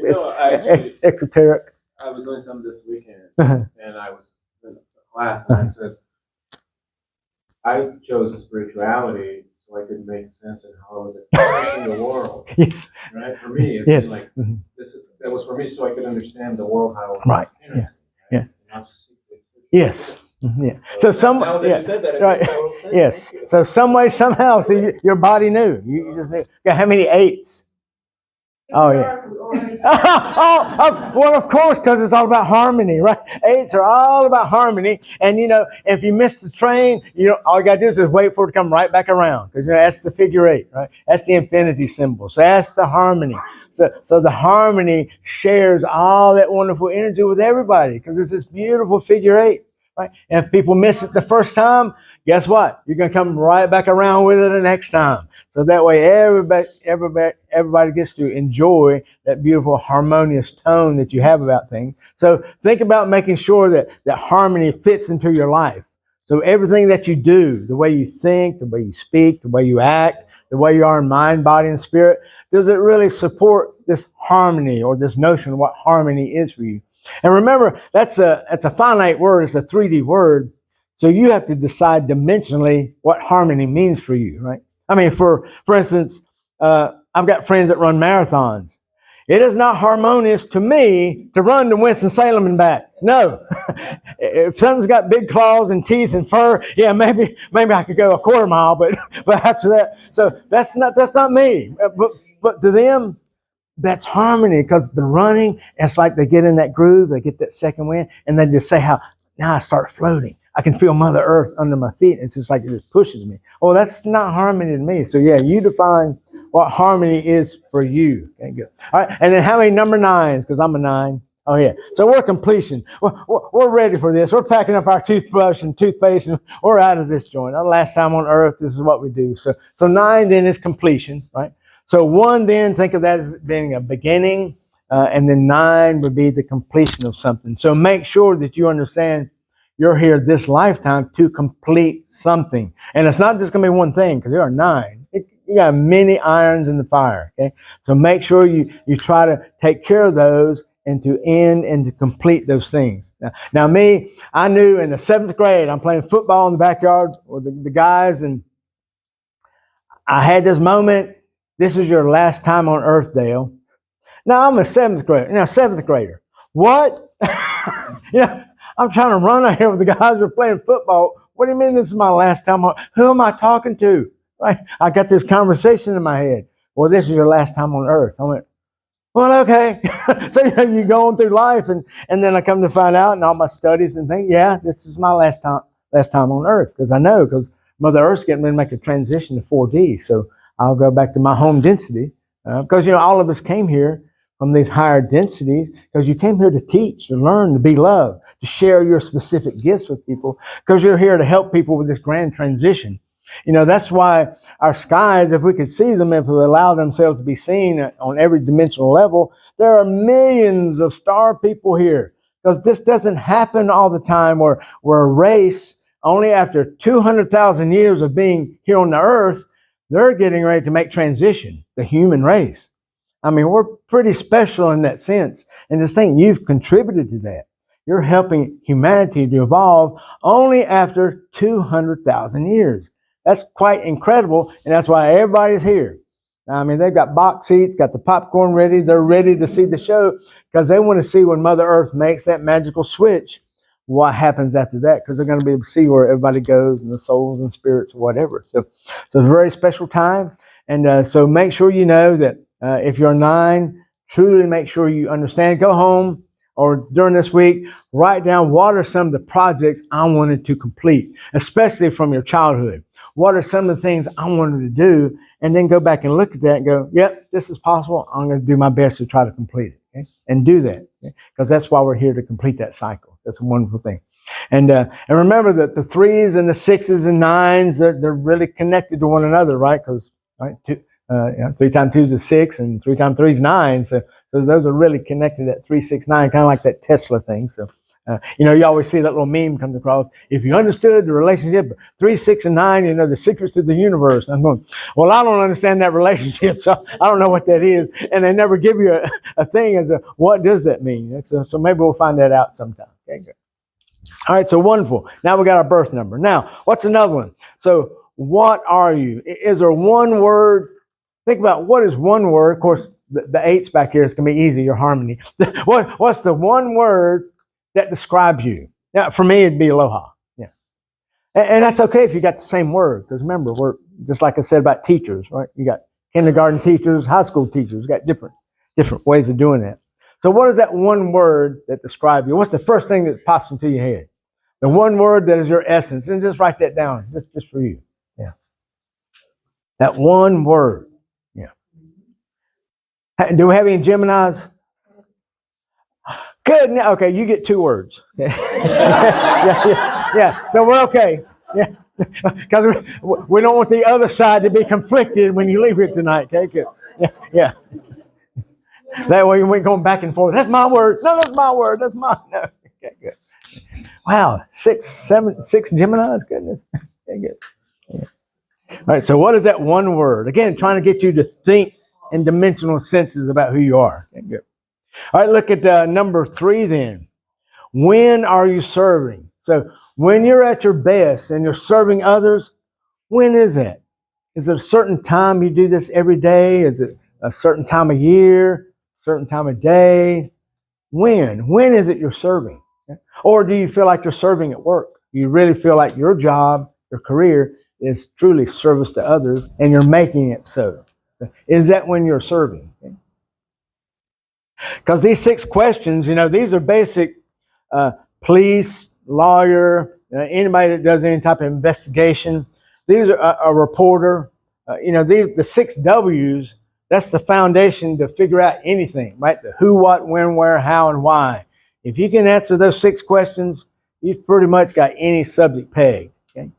exoteric? I was doing something this weekend, and I was in a class, and I said, I chose spirituality so I could make sense of how I was experiencing the world. Yes. Right? For me, it's like that was for me so I could understand the world how I was experiencing. Yeah. Right? Not just yes. Yeah. So now that you said that, right. Yes. So some way, somehow, so your body knew. You just knew. Okay, how many 8s? Oh yeah. Well, of course, because it's all about harmony, right? 8s are all about harmony, and if you miss the train, all you got to do is just wait for it to come right back around, because that's the figure 8, right? That's the infinity symbol. So that's the harmony. So the harmony shares all that wonderful energy with everybody, because it's this beautiful figure 8. Right? And if people miss it the first time, guess what? You're going to come right back around with it the next time. So that way everybody gets to enjoy that beautiful harmonious tone that you have about things. So think about making sure that harmony fits into your life. So everything that you do, the way you think, the way you speak, the way you act, the way you are in mind, body, and spirit, does it really support this harmony or this notion of what harmony is for you? And remember, that's a finite word. It's a 3D word. So you have to decide dimensionally what harmony means for you, right? I mean, for instance, I've got friends that run marathons. It is not harmonious to me to run to Winston-Salem and back. No. If something's got big claws and teeth and fur, yeah, maybe I could go a quarter mile, but after that, so that's not me. But to them, that's harmony, because the running, it's like they get in that groove, they get that second wind, and they just say how, now I start floating. I can feel Mother Earth under my feet. It's just like it just pushes me. Well, that's not harmony to me. So yeah, you define what harmony is for you. Okay, good. All right, and then how many number 9s? Because I'm a 9. Oh yeah. So we're completion. We're ready for this. We're packing up our toothbrush and toothpaste, and we're out of this joint. Our last time on earth, this is what we do. So 9 then is completion, right? So 1 then, think of that as being a beginning, and then 9 would be the completion of something. So make sure that you understand you're here this lifetime to complete something. And it's not just going to be one thing, because there are 9. You got many irons in the fire, okay? So make sure you try to take care of those and to end and to complete those things. Now me, I knew in the 7th grade, I'm playing football in the backyard with the guys, and I had this moment. This is your last time on earth, Dale. Now I'm a 7th grader. Now 7th grader. What? I'm trying to run out here with the guys who are playing football. What do you mean this is my last time on? Who am I talking to? Right? I got this conversation in my head. Well, this is your last time on earth. I went, well, okay. So you're going through life, and then I come to find out in all my studies and think, yeah, this is my last time on earth, because I know, because Mother Earth's getting ready to make a transition to 4D. So I'll go back to my home density, because all of us came here from these higher densities, because you came here to teach, to learn, to be loved, to share your specific gifts with people, because you're here to help people with this grand transition. That's why our skies, if we could see them, if we allow themselves to be seen on every dimensional level, there are millions of star people here, because this doesn't happen all the time, where a race, only after 200,000 years of being here on the earth, they're getting ready to make transition, the human race. I mean, we're pretty special in that sense. And just think, you've contributed to that. You're helping humanity to evolve only after 200,000 years. That's quite incredible, and that's why everybody's here. I mean, they've got box seats, got the popcorn ready. They're ready to see the show, because they want to see when Mother Earth makes that magical switch, what happens after that, because they're going to be able to see where everybody goes, and the souls and spirits or whatever. So it's a very special time. And so make sure you know that if you're 9, truly make sure you understand. Go home, or during this week, write down what are some of the projects I wanted to complete, especially from your childhood. What are some of the things I wanted to do? And then go back and look at that and go, yep, this is possible. I'm going to do my best to try to complete it. Okay? And do that, because that's why we're here, to complete that cycle. That's a wonderful thing. And remember that the 3s and the 6s and 9s, they're really connected to one another, right? Because 3 times 2 is 6, and 3 times 3 is 9. So those are really connected at 3, 6, 9, kind of like that Tesla thing. So you always see that little meme comes across. If you understood the relationship of 3, 6, and 9, the secrets to the universe. And I'm going, well, I don't understand that relationship, so I don't know what that is. And they never give you a thing as what does that mean? So maybe we'll find that out sometime. Okay, good. All right, so wonderful. Now we got our birth number. Now, what's another one? So what are you? Is there one word? Think about, what is one word? Of course, the 8's back here is going to be easy, your harmony. What's the one word that describes you? Now, for me, it'd be aloha. Yeah. And that's okay if you got the same word, because remember, we're just like I said about teachers, right? You got kindergarten teachers, high school teachers, you got different ways of doing that. So what is that one word that describes you? What's the first thing that pops into your head? The one word that is your essence. And just write that down, just for you. Yeah. That one word. Yeah. Do we have any Geminis? Good. Okay, you get 2 words. Yeah. So we're okay. Yeah. Because we don't want the other side to be conflicted when you leave here tonight. Okay, good. Yeah. That way we ain't going back and forth. That's my word. No, that's my word. That's mine. No. Okay, good. Wow, 6 Geminis. Goodness. Okay, good. Yeah. All right. So what is that one word? Again, trying to get you to think in dimensional senses about who you are. Okay, good. All right. Look at number 3 then. When are you serving? So when you're at your best and you're serving others, when is that? Is it a certain time you do this every day? Is it a certain time of year? certain time of day? When? When is it you're serving? Or do you feel like you're serving at work? Do you really feel like your job, your career is truly service to others and you're making it so? Is that when you're serving? Because these 6 questions, these are basic police, lawyer, anybody that does any type of investigation. These are a reporter. The 6 W's, that's the foundation to figure out anything, right? The who, what, when, where, how, and why. If you can answer those 6 questions, you've pretty much got any subject pegged. Okay?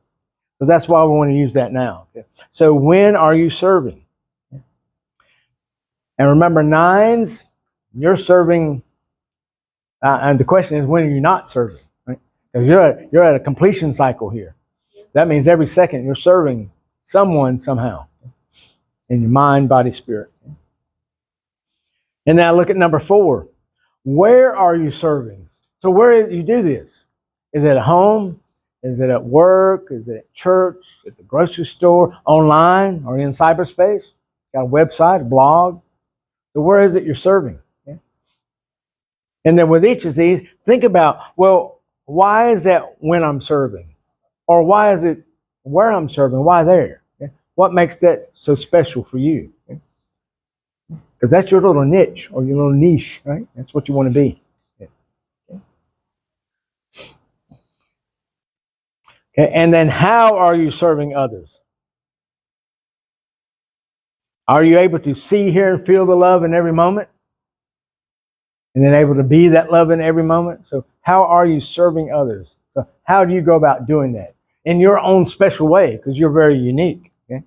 So that's why we want to use that now. Okay? So when are you serving? And remember, 9s, you're serving, and the question is, when are you not serving? Right? Because you're at a completion cycle here. That means every second you're serving someone somehow in your mind, body, spirit. And now look at number 4. Where are you serving? So where do you do this? Is it at home? Is it at work? Is it at church? At the grocery store? Online? Or in cyberspace? Got a website, a blog? So where is it you're serving? Okay? And then with each of these, think about, well, why is that when I'm serving? Or why is it where I'm serving? Why there? Okay? What makes that so special for you? Because that's your little niche or your little niche, right? That's what you want to be. Okay, and then how are you serving others? Are you able to see, hear, and feel the love in every moment? And then able to be that love in every moment? So how are you serving others? So how do you go about doing that? In your own special way, because you're very unique. Okay?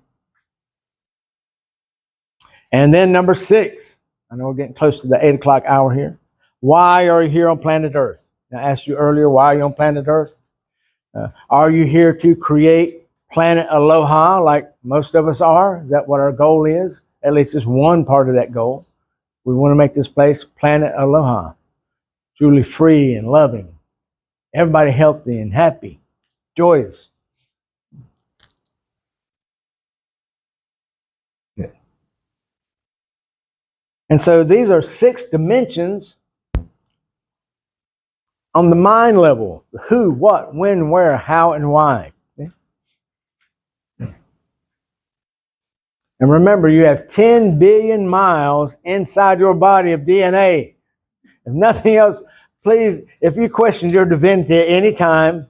And then number 6. I know we're getting close to the 8 o'clock hour here. Why are you here on planet Earth? I asked you earlier, why are you on planet Earth? Are you here to create planet Aloha like most of us are? Is that what our goal is? At least it's one part of that goal. We want to make this place planet Aloha, truly free and loving, everybody healthy and happy, joyous. Good. And so these are 6 dimensions on the mind level: the who, what, when, where, how, and why. Okay? And remember, you have 10 billion miles inside your body of DNA. If nothing else, please, if you question your divinity at any time,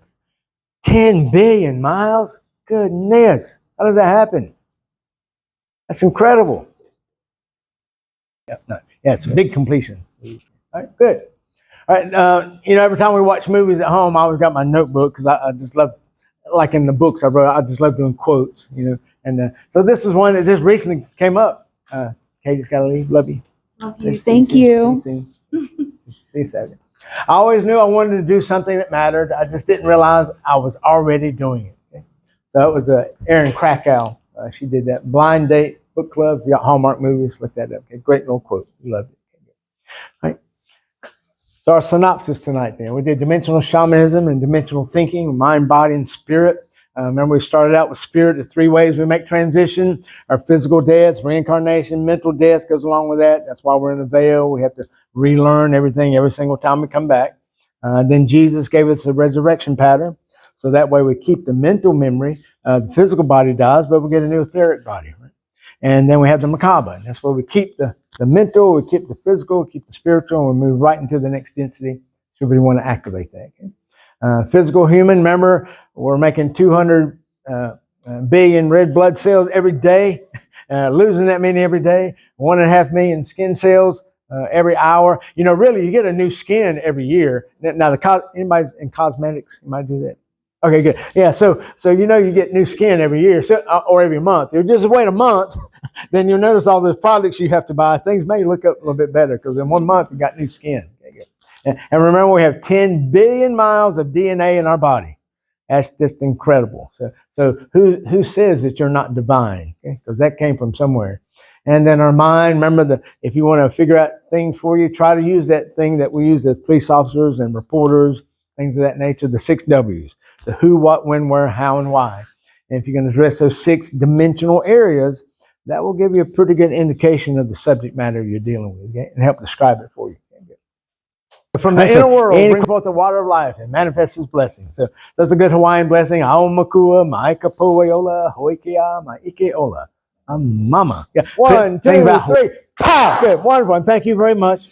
10 billion miles? Goodness, how does that happen? That's incredible. Yeah, it's a big completion. All right, good. All right, every time we watch movies at home, I always got my notebook because I just love, like in the books I wrote, I just love doing quotes, And so this is one that just recently came up. Katie's got to leave. Love you. Love you. Thank you. See you Saturday. I always knew I wanted to do something that mattered. I just didn't realize I was already doing it. Okay? So it was Erin Krakow. She did that. Blind Date Book Club. If you got Hallmark movies, look that up. Okay? Great little quote. We loved it. All right. So our synopsis tonight then. We did dimensional shamanism and dimensional thinking, mind, body, and spirit. Remember, we started out with spirit, the 3 ways we make transition: our physical deaths, reincarnation, mental death goes along with that. That's why we're in the veil. We have to relearn everything every single time we come back. Then Jesus gave us a resurrection pattern. So that way we keep the mental memory. The physical body dies, but we get a new etheric body. Right? And then we have the Merkabas. That's where we keep the mental, we keep the physical, we keep the spiritual, and we move right into the next density. So we want to activate that. Okay? Physical human, remember, we're making 200 billion red blood cells every day, losing that many every day, 1.5 million skin cells every hour. Really, you get a new skin every year. Now, anybody in cosmetics, you might do that. Okay, good. Yeah, so you get new skin every year, or every month. If you just wait a month, then you'll notice all those products you have to buy. Things may look up a little bit better because in 1 month you got new skin. Okay, good. And remember, we have 10 billion miles of DNA in our body. That's just incredible. So who says that you're not divine? Because that came from somewhere. And then our mind, remember, if you want to figure out things for you, try to use that thing that we use as police officers and reporters, things of that nature, the 6 W's. The who, what, when, where, how, and why. And if you're going to address those 6 dimensional areas, that will give you a pretty good indication of the subject matter you're dealing with, okay? And help describe it for you. From the inner world, bring forth the water of life and manifest his blessing. So that's a good Hawaiian blessing. Aomakua, Maikapuaola, Hoikia, Maikeola. Mama. Yeah. 1, 2, 3. Pow! Good. Wonderful. And thank you very much.